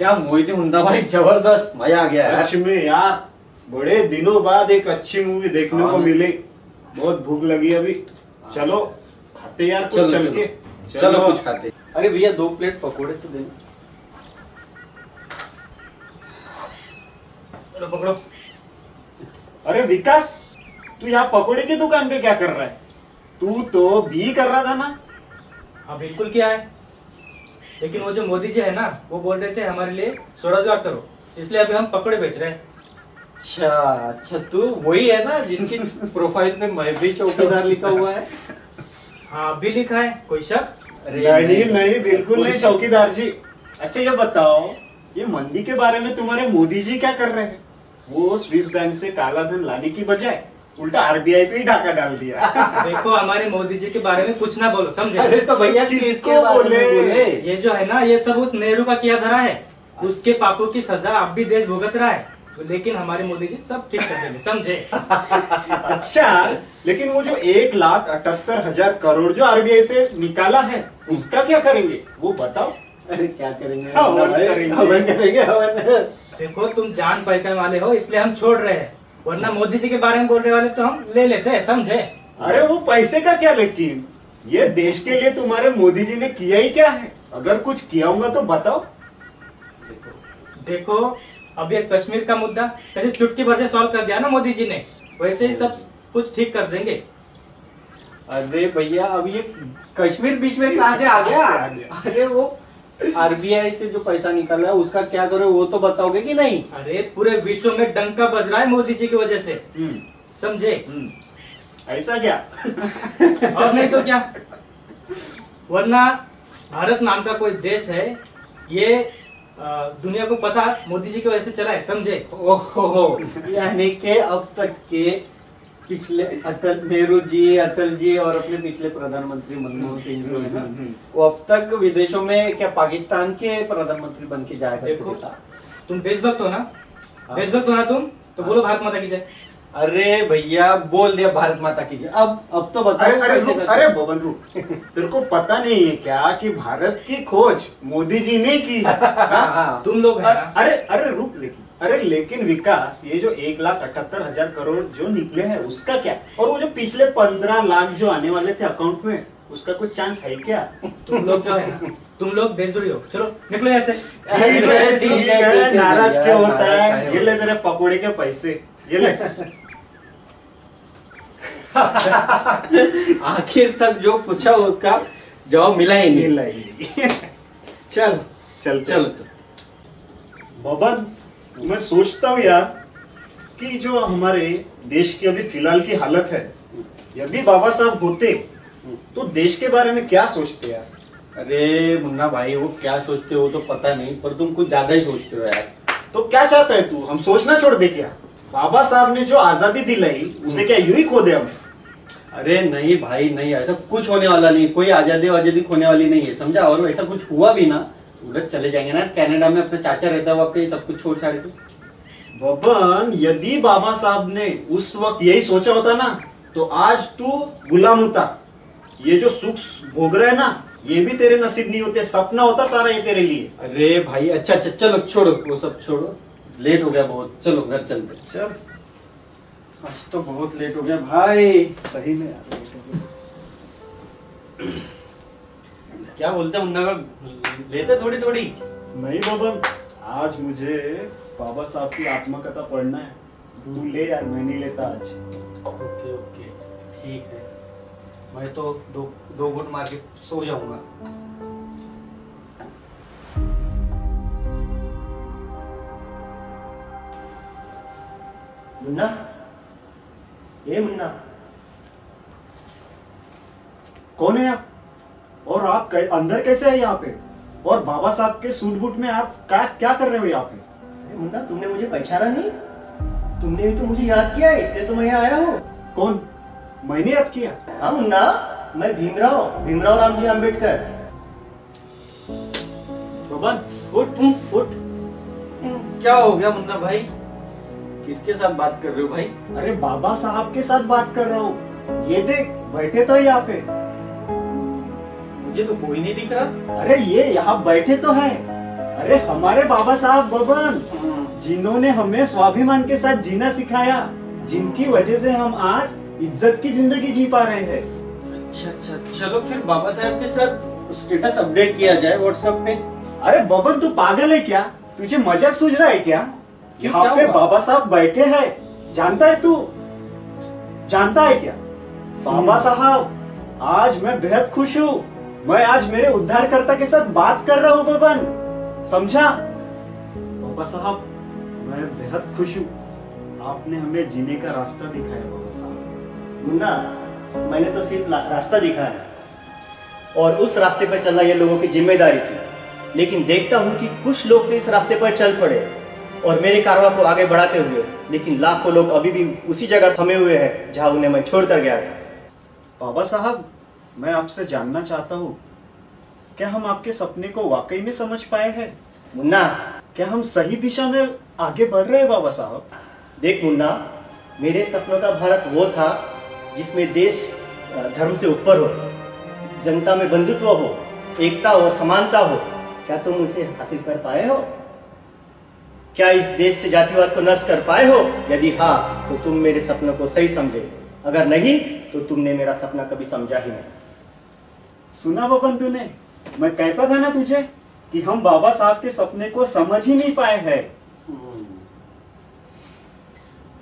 क्या मूवी थी मुन्ना भाई, जबरदस्त, मजा आ गया यार। सच में यार, बड़े दिनों बाद एक अच्छी मूवी देखने को मिली। बहुत भूख लगी अभी। चलो खाते यार कुछ चल के। चलो कुछ खाते। अरे भैया 2 प्लेट पकोड़े तो दे। पकड़ो। अरे विकास, तू यहाँ पकोड़े की दुकान पे क्या कर रहा है? तू तो भी कर रहा था ना? हाँ बिल्कुल किया है, लेकिन वो जो मोदी जी है ना, वो बोल रहे थे हमारे लिए स्वरोजगार करो, इसलिए अभी हम पकौड़े बेच रहे हैं। अच्छा तू वही है ना जिसकी प्रोफाइल पे मैं भी चौकीदार लिखा हुआ है? हाँ अभी लिखा है, कोई शक? नहीं बिल्कुल नहीं चौकीदार जी। अच्छा ये बताओ, ये मंदी के बारे में तुम्हारे मोदी जी क्या कर रहे हैं? वो स्विस बैंक से काला धन लाने की बजाय उल्टा आरबीआई पे ही डाका डाल दिया। देखो हमारे मोदी जी के बारे में कुछ ना बोलो, समझे? अरे तो भैया किसको बोले? ये जो है ना, ये सब उस नेहरू का किया धरा है। उसके पापों की सजा अब भी देश भुगत रहा है, लेकिन हमारे मोदी जी सब ठीक कर देंगे, समझे? अच्छा, लेकिन वो जो 1,78,000 करोड़ जो आरबीआई से निकाला है, उसका क्या करेंगे वो बताओ। अरे क्या करेंगे? करेंगे। देखो तुम जान पहचान वाले हो, इसलिए हम छोड़ रहे हैं, वरना मोदी जी के बारे में बोलने वाले तो हम ले लेते हैं, समझे? अरे वो पैसे का क्या, लेकिन ये देश के लिए तुम्हारे मोदी जी ने किया ही क्या है? अगर कुछ किया होगा तो बताओ। देखो अभी एक कश्मीर का मुद्दा कैसे चुटकी भर से सॉल्व कर दिया ना मोदी जी ने, वैसे ही सब कुछ ठीक कर देंगे। अरे भैया अब ये कश्मीर बीच में कहाँ से आ गया? अरे वो आरबीआई से जो पैसा निकाला है उसका क्या करो वो तो बताओगे कि नहीं? अरे पूरे विश्व में डंका बज रहा है मोदी जी की वजह से, समझे? ऐसा क्या? और नहीं तो क्या, वरना भारत नाम का कोई देश है, ये दुनिया को पता मोदी जी की वजह से चला है, समझे? ओहो, यानी कि अब तक के पिछले नेहरू जी, अटल जी और अपने पिछले प्रधानमंत्री मनमोहन सिंह जो है ना, वो अब तक विदेशों में क्या पाकिस्तान के प्रधानमंत्री बन के जाया करते थे। तुम देशभक्त हो ना? देशभक्त हो ना तुम? तो बोलो भारत माता की जय। अरे भैया बोल दिया भारत माता की जय। अब तो बताओ। अरे बबन रुक, तेरे को पता नहीं है क्या कि भारत की खोज मोदी जी ने की है? तुम लोग है ना? अरे रुक, लेकिन विकास, ये जो 1,78,000 करोड़ जो निकले हैं उसका क्या? और वो जो पिछले 15 लाख जो आने वाले थे अकाउंट में, उसका कुछ चांस है क्या? तुम लोग जो है ना, तुम लोग देशद्रोही हो। चलो निकलो ऐसे। ठीक है, नाराज क्यों होता है? ये ले तेरे पकोड़े के पैसे, ये ले। आखिर तक जो पूछा उसका जवाब मिला ही नहीं। चल बबन, मैं सोचता हूँ यार कि जो हमारे देश की अभी फिलहाल की हालत है, यदि बाबा साहब होते तो देश के बारे में क्या सोचते यार? अरे मुन्ना भाई, वो क्या सोचते हो तो पता नहीं, पर तुम कुछ ज्यादा ही सोचते हो यार। तो क्या चाहता है तू, हम सोचना छोड़ दे क्या? बाबा साहब ने जो आजादी दिलाई उसे क्या यूं ही खो दे हम? अरे नहीं भाई नहीं, ऐसा कुछ होने वाला नहीं, कोई आजादी खोने वाली नहीं है, समझा? और ऐसा कुछ हुआ भी ना, उधर चले जाएंगे ना कनाडा में, अपने चाचा रहता है वहाँ पे, सब कुछ छोड़ छाड़ के। बबन, यदि बाबा साहब ने उस वक्त यही सोचा होता ना, तो आज तू गुलाम होता। ये जो सुख भोग रहे ना, ये भी तेरे नसीब नहीं होते, सपना होता सारा ये तेरे लिए। अरे भाई अच्छा चलो छोड़ो, वो सब छोड़ो, लेट हो गया बहुत, चलो घर चलते। चल, आज तो बहुत लेट हो गया भाई। सही में यार। क्या बोलते हैं मुन्ना भाई, लेते थोड़ी थोड़ी? नहीं बबन, आज मुझे बाबा साहब की आत्मकथा पढ़ना है। तू ले यार, मैं नहीं लेता आज। ओके ओके ठीक है, मैं तो दो घूंट मार के सो जाऊंगा। मुन्ना, ये मुन्ना, कौन है आप? और आप अंदर कैसे है यहाँ पे? और बाबा साहब के सूट बूट में आप क्या कर रहे हो यहाँ पे? अरे मुन्ना, तुमने मुझे पहचाना नहीं? तुमने भी तो मुझे याद किया, इसलिए तो मैं यहाँ आया हूँ। कौन? मैंने याद किया? हाँ मुन्ना, मैं भीमराव रामजी आम्बेडकर। बबन उठ उठ। क्या हो गया मुन्ना भाई, किसके साथ बात कर रहे हो भाई? अरे बाबा साहब के साथ बात कर रहा हूँ। ये देख, बैठे तो यहाँ पे। मुझे तो कोई नहीं दिख रहा। अरे ये यहाँ बैठे तो है। अरे हमारे बाबा साहब बबन, जिन्होंने हमें स्वाभिमान के साथ जीना सिखाया, जिनकी वजह से हम आज इज्जत की जिंदगी जी पा रहे हैं। अच्छा अच्छा, चलो फिर बाबा साहब के साथ स्टेटस अपडेट किया जाए व्हाट्सएप पे। अरे बबन तू पागल है क्या? तुझे मजाक सूझ रहा है क्या? क्यों, यहाँ क्या पे हुआ? बाबा साहब बैठे हैं, जानता है तू? जानता है क्या? बाबा साहब, आज मैं बेहद खुश हूँ। मैं आज मेरे उद्धारकर्ता के साथ बात कर रहा हूँ बबन, समझा? बाबा साहब, मैं बेहद खुश हूँ। आपने हमें जीने का रास्ता दिखाया बाबा साहब। मुन्ना, मैंने तो सिर्फ रास्ता दिखाया और उस रास्ते पर चलना ये लोगों की जिम्मेदारी थी, लेकिन देखता हूँ कि कुछ लोग तो इस रास्ते पर चल पड़े और मेरे कारवां को आगे बढ़ाते हुए, लेकिन लाखों लोग अभी भी उसी जगह थमे हुए हैं जहाँ उन्हें मैं छोड़कर गया था। बाबा साहब, मैं आपसे जानना चाहता हूँ, क्या हम आपके सपने को वाकई में समझ पाए हैं? मुन्ना, क्या हम सही दिशा में आगे बढ़ रहे हैं बाबा साहब? देख मुन्ना, मेरे सपनों का भारत वो था जिसमें देश धर्म से ऊपर हो, जनता में बंधुत्व हो, एकता और समानता हो। क्या तुम उसे हासिल कर पाए हो? क्या इस देश से जातिवाद को नष्ट कर पाए हो? यदि हाँ, तो तुम मेरे सपनों को सही समझे, अगर नहीं तो तुमने मेरा सपना कभी समझा ही नहीं। सुना बबन तूने? मैं कहता था ना तुझे कि हम बाबा साहब के सपने को समझ ही नहीं पाए हैं।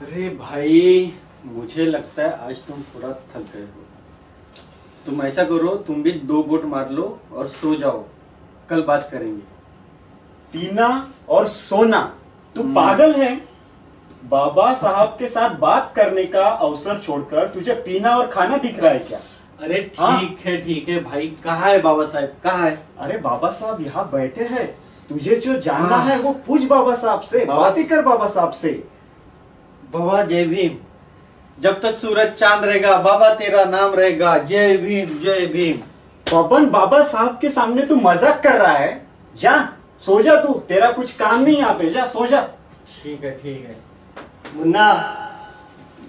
अरे भाई, मुझे लगता है आज तुम थोड़ा थक गए हो। तुम ऐसा करो, तुम भी 2 घूंट मार लो और सो जाओ, कल बात करेंगे। पीना और सोना? तू पागल है? बाबा साहब के साथ बात करने का अवसर छोड़कर तुझे पीना और खाना दिख रहा है क्या? अरे हाँ? ठीक है भाई, कहाँ है बाबा साहब, कहाँ है? अरे बाबा साहब यहाँ बैठे हैं, तुझे जो जानना है वो पूछ बाबा साहब से, बात ही कर बाबा साहब से। बाबा जय भीम। जब तक सूरज चांद रहेगा बाबा तेरा नाम रहेगा। जय भीम जय भीम। बबन, बाबा साहब के सामने तू मजाक कर रहा है? जा सो जा, तू, तेरा कुछ काम नहीं यहाँ पे, जा सो जा। ठीक है। मुन्ना,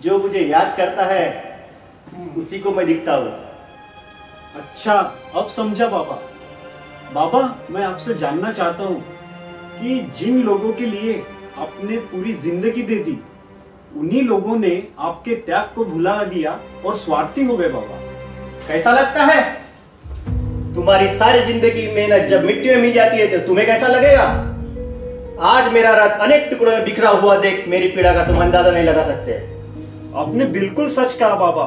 जो मुझे याद करता है उसी को मैं दिखता हूँ। अच्छा, अब समझा बाबा। बाबा, मैं आपसे जानना चाहता हूँ कि जिन लोगों के लिए आपने पूरी जिंदगी दे दी, उन्हीं लोगों ने आपके त्याग को भुला दिया और स्वार्थी हो गए बाबा। कैसा लगता है? तुम्हारी सारी जिंदगी मेहनत जब मिट्टी में मिल जाती है तो तुम्हें कैसा लगेगा? आज मेरा रथ अनेक टुकड़ों में बिखरा हुआ देख मेरी पीड़ा का तुम अंदाजा नहीं लगा सकते। आपने बिल्कुल सच कहा बाबा।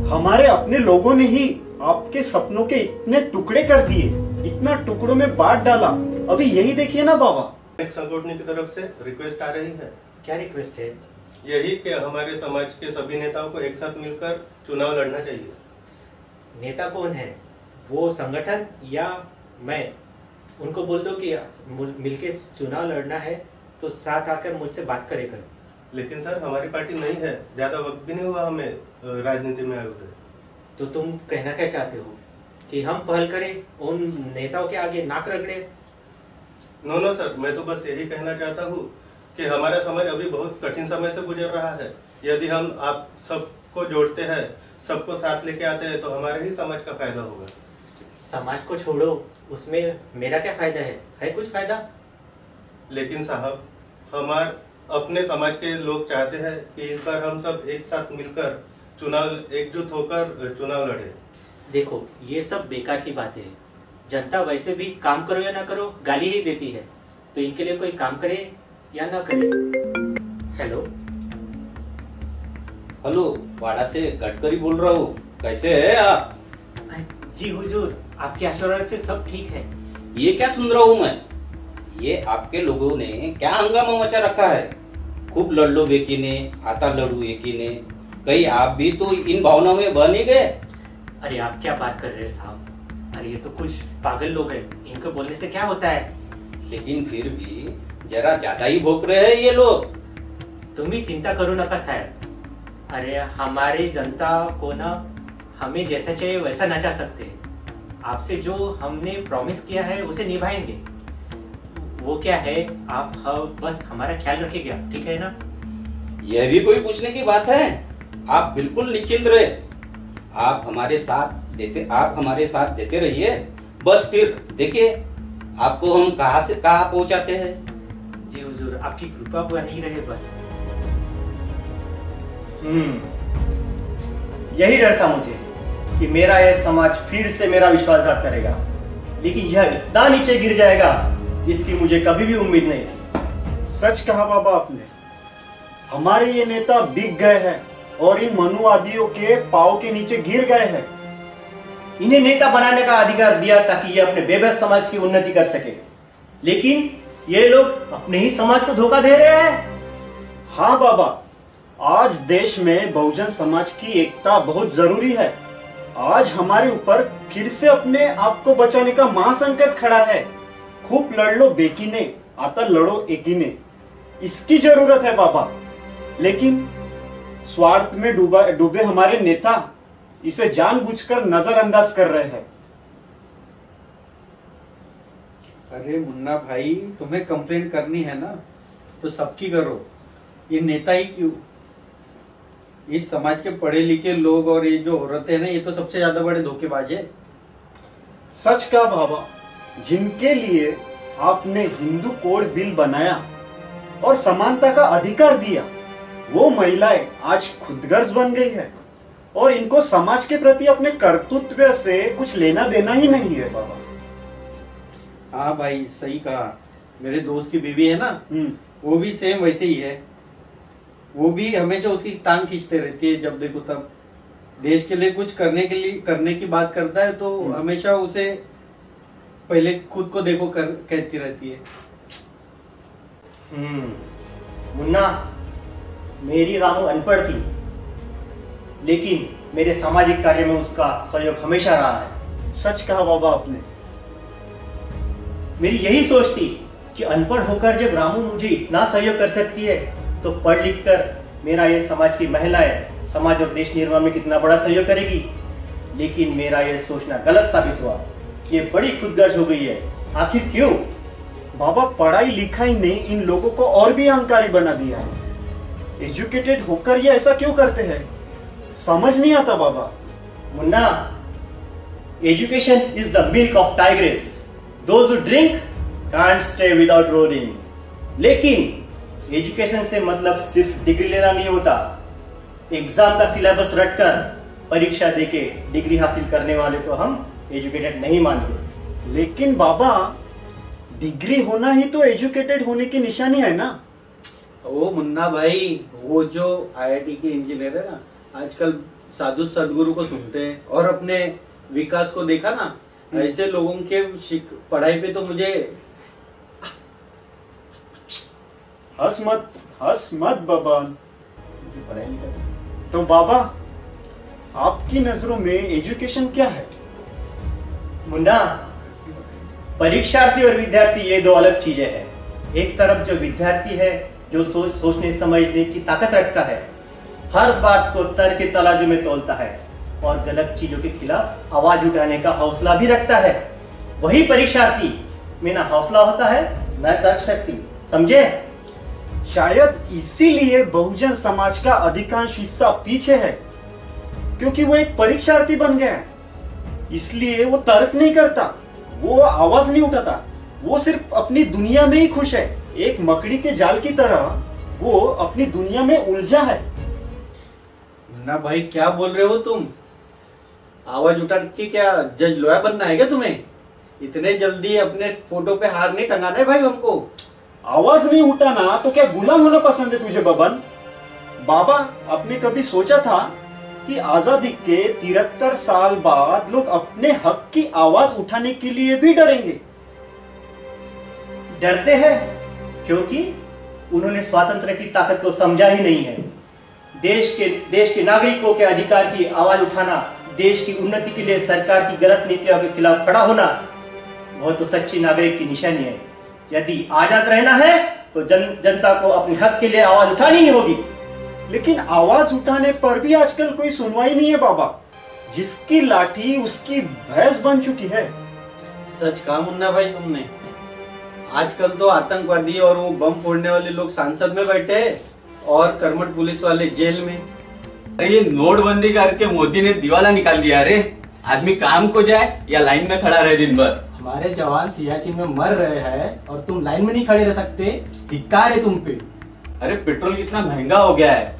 हमारे अपने लोगों ने ही आपके सपनों के इतने टुकड़े कर दिए, इतना टुकड़ों में बांट डाला। अभी यही देखिए ना बाबा। एक संगठन की तरफ से रिक्वेस्ट आ रही है। क्या रिक्वेस्ट है? यही कि हमारे समाज के सभी नेताओं को एक साथ मिलकर चुनाव लड़ना चाहिए। नेता कौन है? वो संगठन या मैं? उनको बोल दो कि मिलके चुनाव लड़ना है तो साथ आकर मुझसे बात करे करो। लेकिन सर, हमारी पार्टी नहीं है, ज्यादा वक्त भी नहीं हुआ हमें राजनीति में आए हुए। तो तुम कहना क्या चाहते हो कि हम पहल करें, उन नेताओं के आगे नाक रगड़े? नो सर, मैं तो बस यही कहना चाहता हूँ कि हमारा समाज अभी बहुत कठिन समय से गुजर रहा है। यदि हम आप सबको जोड़ते हैं, सबको साथ लेके आते हैं, तो हमारे ही समाज का फायदा होगा। समाज को छोड़ो, उसमें मेरा क्या फायदा है कुछ फायदा? लेकिन साहब, हमारे अपने समाज के लोग चाहते हैं कि इस बार हम सब एक साथ मिलकर चुनाव एकजुट होकर चुनाव लड़े। देखो, ये सब बेकार की बातें हैं। जनता वैसे भी काम करो या ना करो गाली ही देती है, तो इनके लिए कोई काम करे या ना करे। हेलो हेलो, वाड़ा से गडकरी बोल रहा हूँ। कैसे है आप? जी हुजूर, आपके आशीर्वाद से सब ठीक है। ये क्या सुन रहा हूँ मैं? ये आपके लोगों ने क्या हंगामा मचा रखा है? खूब लड़ लो बेकी ने, आता लड़ू एकी ने। कहीं आप भी तो इन भावनाओं में बह नहीं गए? अरे आप क्या बात कर रहे हैं साहब? अरे ये तो कुछ पागल लोग हैं, इनको बोलने से क्या होता है? लेकिन फिर भी जरा ज्यादा ही भोंक रहे हैं ये लोग। तुम भी चिंता करो ना का साहब। अरे हमारे जनता को ना हमें जैसा चाहिए वैसा नचा सकते हैं। आपसे जो हमने प्रॉमिस किया है उसे निभाएंगे। वो क्या है, आप बस हमारा ख्याल रखिएगा, ठीक है ना? यह भी कोई पूछने की बात है? आप बिल्कुल निश्चिंत रहे। आप हमारे साथ देते रहिए। बस फिर देखिए, आपको हम कहाँ से कहाँ पहुंचाते हैं। जी हुजूर, आपकी कृपा बनी रहे बस। यही डर था मुझे कि मेरा यह समाज फिर से मेरा विश्वासघात करेगा, लेकिन यह इतना नीचे गिर जाएगा इसकी मुझे कभी भी उम्मीद नहीं थी। सच कहा बाबा आपने। हमारे ये नेता बिक गए हैं और इन मनुवादियों के पांव के नीचे गिर गए हैं। इन्हें नेता बनाने का अधिकार दिया ताकि ये अपने बेबस समाज की उन्नति कर सके, लेकिन ये लोग अपने ही समाज को धोखा दे रहे हैं। हाँ बाबा, आज देश में बहुजन समाज की एकता बहुत जरूरी है। आज हमारे ऊपर फिर से अपने आप को बचाने का महासंकट खड़ा है। खूब लड़ लो बेकीने, आता लड़ो एकीने, इसकी जरूरत है बाबा। लेकिन स्वार्थ में डूबे हमारे नेता इसे जानबूझकर नजरअंदाज कर रहे हैं। अरे मुन्ना भाई, तुम्हें कंप्लेंट करनी है ना तो सबकी करो, ये नेता ही क्यों। इस समाज के पढ़े लिखे लोग और ये जो औरतें हैं ना, ये तो सबसे ज्यादा बड़े धोखेबाज है। सच का बाबा, जिनके लिए आपने हिंदू कोड बिल बनाया और समानता का अधिकार दिया, वो महिलाएं आज खुदगर्ज बन गई है और इनको समाज के प्रति अपने कर्तव्य से कुछ लेना देना ही नहीं है बाबा। हाँ भाई, सही कहा। मेरे दोस्त की बीवी है ना, वो भी सेम वैसे ही है। वो भी हमेशा उसकी टांग खींचते रहती है, जब देखो तब देश के लिए कुछ करने की बात करता है तो हमेशा उसे पहले खुद को देखो कहती रहती है। मुन्ना, मेरी रामू अनपढ़ थी, लेकिन मेरे सामाजिक कार्य में उसका सहयोग हमेशा रहा है। सच कहा बाबा आपने। मेरी यही सोच थी कि अनपढ़ होकर जब रामू मुझे इतना सहयोग कर सकती है तो पढ़ लिख कर मेरा ये समाज की महिलाएं समाज और देश निर्माण में कितना बड़ा सहयोग करेगी। लेकिन मेरा ये सोचना गलत साबित हुआ कि ये बड़ी खुदगर्ज हो गई है। आखिर क्यों? बाबा, पढ़ाई लिखाई ने इन लोगों को और भी अहंकारी बना दिया है। एजुकेटेड होकर ये ऐसा क्यों करते हैं, समझ नहीं आता बाबा। Munna, education is the milk of tigress, those who drink can't stay without roaring. लेकिन एजुकेशन से मतलब सिर्फ डिग्री लेना नहीं होता। एग्जाम का सिलेबस रटकर परीक्षा देके डिग्री हासिल करने वाले को हम एजुकेटेड नहीं मानते। लेकिन बाबा, डिग्री होना ही तो एजुकेटेड होने की निशानी है ना। ओ मुन्ना भाई, वो जो IIT के इंजीनियर है ना, आजकल साधु सदगुरु को सुनते हैं और अपने विकास को देखा ना, ऐसे लोगों के पढ़ाई पे तो मुझे हंस मत बाबा। पढ़ाई नहीं करती। तो बाबा, आपकी नजरों में एजुकेशन क्या है? मुन्ना, परीक्षार्थी और विद्यार्थी ये दो अलग चीजें हैं। एक तरफ जो विद्यार्थी है जो सोचने समझने की ताकत रखता है, हर बात को तर्क के तराजू में तोलता है और गलत चीजों के खिलाफ आवाज उठाने का हौसला भी रखता है, वही परीक्षार्थी में ना हौसला होता है न तर्क शक्ति। समझे? शायद इसीलिए बहुजन समाज का अधिकांश हिस्सा पीछे है, क्योंकि वो एक परीक्षार्थी बन गया है। इसलिए वो तर्क नहीं करता, वो आवाज नहीं उठाता, वो सिर्फ अपनी दुनिया में ही खुश है। एक मकड़ी के जाल की तरह वो अपनी दुनिया में उलझा है। मुन्ना भाई, क्या बोल रहे हो तुम? आवाज उठा के क्या जज लोया बनना है क्या तुम्हें? इतने जल्दी अपने फोटो पे हार नहीं टंगाना है भाई हमको। आवाज नहीं उठाना तो क्या गुलाम होना पसंद है तुझे बबन? बाबा, आपने कभी सोचा था कि आजादी के 73 साल बाद लोग अपने हक की आवाज उठाने के लिए भी डरेंगे? डरते हैं क्योंकि उन्होंने स्वातंत्र्य की ताकत को समझा ही नहीं है। देश के नागरिकों के अधिकार की आवाज उठाना, देश की उन्नति के लिए सरकार की गलत नीतियों के खिलाफ खड़ा होना, वह तो सच्ची नागरिक की निशानी है। यदि आजाद रहना है तो जनता को अपने हक के लिए आवाज उठानी ही होगी। लेकिन आवाज उठाने पर भी आजकल कोई सुनवाई नहीं है बाबा। जिसकी लाठी उसकी भैंस बन चुकी है। सच कहा मुन्ना भाई तुमने। आजकल तो आतंकवादी और वो बम फोड़ने वाले लोग संसद में बैठे हैं और कर्मठ पुलिस वाले जेल में। अरे ये नोटबंदी करके मोदी ने दिवाला निकाल दिया। अरे आदमी काम को जाए या लाइन में खड़ा रहे दिन भर। हमारे जवान सियाचिन में मर रहे हैं और तुम लाइन में नहीं खड़े रह सकते। धिक्कार है तुम पे। अरे पेट्रोल कितना महंगा हो गया है,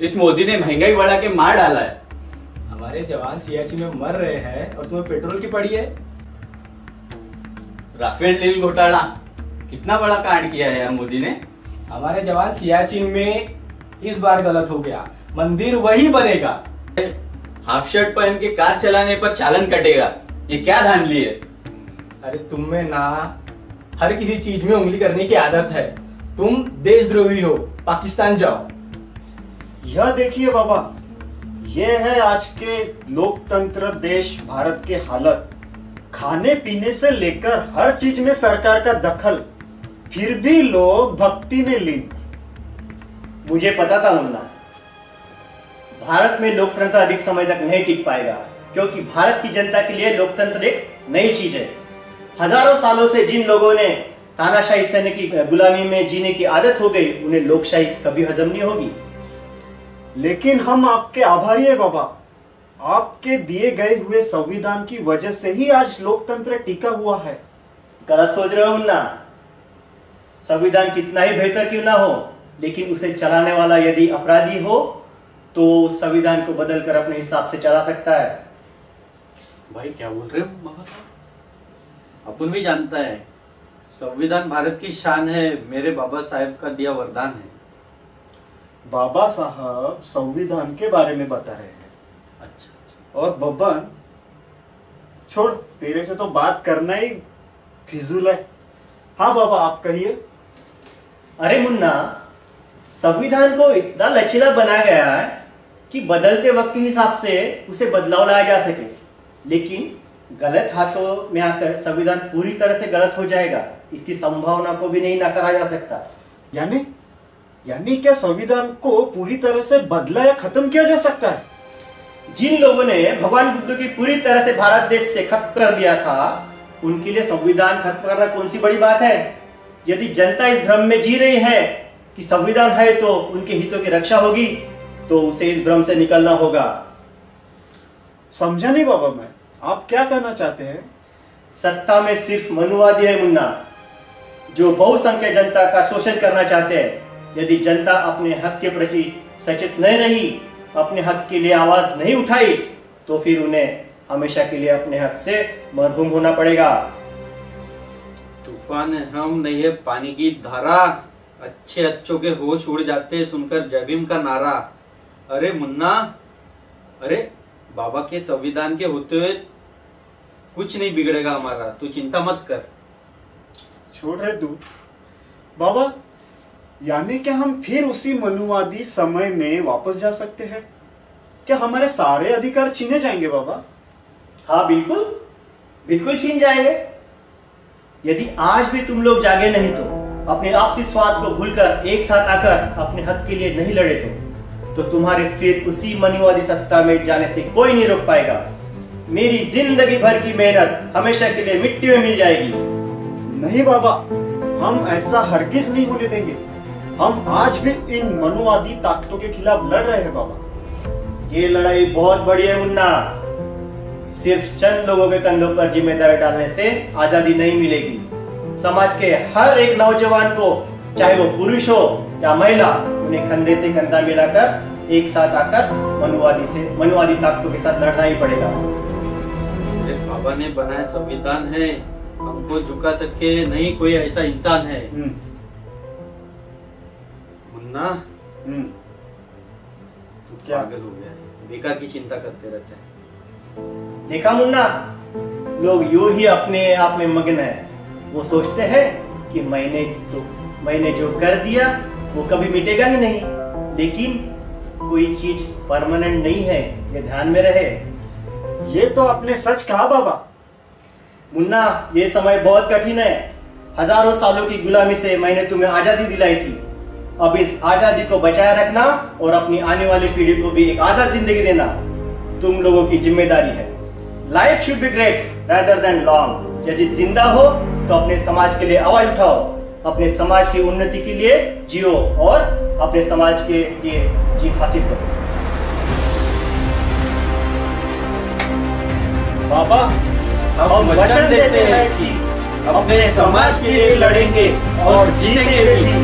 इस मोदी ने महंगाई बढ़ा के मार डाला है। हमारे जवान सियाचिन में मर रहे हैं और तुम्हें पेट्रोल की पड़ी है। राफेल डील घोटाला कितना बड़ा कांड किया है यार मोदी ने। हमारे जवान सियाचिन में इस बार गलत हो गया, मंदिर वही बनेगा। हाफ शर्ट पहन के कार चलाने पर चालान कटेगा, ये क्या धांधली है। अरे तुम में ना हर किसी चीज में उंगली करने की आदत है। तुम देशद्रोही हो, पाकिस्तान जाओ। यह देखिए बाबा, यह है आज के लोकतंत्र देश भारत के हालत। खाने पीने से लेकर हर चीज में सरकार का दखल, फिर भी लोग भक्ति में लीन। मुझे पता था मुन्ना, भारत में लोकतंत्र अधिक समय तक नहीं टिक पाएगा, क्योंकि भारत की जनता के लिए लोकतंत्र एक नई चीज है। हजारों सालों से जिन लोगों ने तानाशाही सैन्य की गुलामी में जीने की आदत हो गई, उन्हें लोकशाही कभी हजम नहीं होगी। लेकिन हम आपके आभारी हैं बाबा, आपके दिए गए हुए संविधान की वजह से ही आज लोकतंत्र टिका हुआ है। गलत सोच रहे हो मुन्ना। संविधान कितना ही बेहतर क्यों ना हो, लेकिन उसे चलाने वाला यदि अपराधी हो तो संविधान को बदलकर अपने हिसाब से चला सकता है। भाई क्या बोल रहे हो बाबा साहब? अपन भी जानता है संविधान भारत की शान है, मेरे बाबा साहेब का दिया वरदान है। बाबा साहब संविधान के बारे में बता रहे हैं। अच्छा। और बब्बन छोड़, तेरे से तो बात करना ही फिजूल है। हाँ बाबा आप कहिए। अरे मुन्ना, संविधान को इतना लचीला बनाया गया है कि बदलते वक्त के हिसाब से उसे बदलाव लाया जा सके, लेकिन गलत हाथों में आकर संविधान पूरी तरह से गलत हो जाएगा, इसकी संभावना को भी नहीं नकारा जा सकता। यानी क्या संविधान को पूरी तरह से बदला या खत्म किया जा सकता है? जिन लोगों ने भगवान बुद्ध की पूरी तरह से भारत देश से खत्म कर दिया था, उनके लिए संविधान खत्म करना कौन सी बड़ी बात है। यदि जनता इस भ्रम में जी रही है कि संविधान है तो उनके हितों की रक्षा होगी, तो उसे इस भ्रम से निकलना होगा। समझा नहीं बाबा मैं, आप क्या कहना चाहते हैं? सत्ता में सिर्फ मनुवादी है मुन्ना, जो बहुसंख्यक जनता का शोषण करना चाहते हैं। यदि जनता अपने हक के प्रति सचेत नहीं रही, अपने हक के लिए आवाज नहीं उठाई, तो फिर उन्हें हमेशा के लिए अपने हक से मरहूम होना पड़ेगा। तूफान है हम नहीं है पानी की धारा, अच्छे अच्छों के होश उड़ जाते सुनकर जय भीम का नारा। अरे मुन्ना, अरे बाबा के संविधान के होते हुए कुछ नहीं बिगड़ेगा हमारा, तू चिंता मत कर। छोड़ रहे तू बाबा, यानी क्या हम फिर उसी मनुवादी समय में वापस जा सकते हैं? क्या हमारे सारे अधिकार छीने जाएंगे बाबा? हाँ बिल्कुल, बिल्कुल छीन जाएंगे। यदि आज भी तुम लोग जागे नहीं तो, अपने आपसी स्वार्थ को भूलकर एक साथ आकर अपने हक के लिए नहीं लड़े तो तुम्हारे फिर उसी मनुवादी सत्ता में जाने से कोई नहीं रोक पाएगा। मेरी जिंदगी भर की मेहनत हमेशा के लिए मिट्टी में मिल जाएगी। नहीं बाबा, हम ऐसा हरगिज नहीं होने देंगे। हम आज भी इन मनुवादी ताकतों के खिलाफ लड़ रहे हैं बाबा। ये लड़ाई बहुत बड़ी है मुन्ना। सिर्फ चंद लोगों के कंधों पर जिम्मेदारी डालने से आजादी नहीं मिलेगी। समाज के हर एक नौजवान को, चाहे वो पुरुष हो या महिला, उन्हें कंधे से कंधा मिलाकर एक साथ आकर मनुवादी ताकतों के साथ लड़ना ही पड़ेगा। बाबा ने बनाया संविधान है, हमको झुका सके नहीं कोई ऐसा इंसान है। मुन्ना, तू क्या पागल हो गया है, बेकार की चिंता करते रहते हैं। देखा मुन्ना, लोग यूं ही अपने आप में मग्न है। वो सोचते हैं कि मैंने जो कर दिया वो कभी मिटेगा ही नहीं, लेकिन कोई चीज परमानेंट नहीं है, ये ध्यान में रहे। ये तो आपने सच कहा बाबा। मुन्ना, ये समय बहुत कठिन है। हजारों सालों की गुलामी से मैंने तुम्हें आजादी दिलाई थी। अब इस आजादी को बचाए रखना और अपनी आने वाली पीढ़ी को भी एक आजाद जिंदगी देना तुम लोगों की जिम्मेदारी है। Life should be great rather than long. यदि जिंदा हो तो अपने समाज के लिए आवाज उठाओ, अपने समाज की उन्नति के लिए जियो और अपने समाज के लिए जीत हासिल करो। बाबा, हम वचन देते हैं कि अपने समाज के लिए लड़ेंगे और जीतेंगे भी।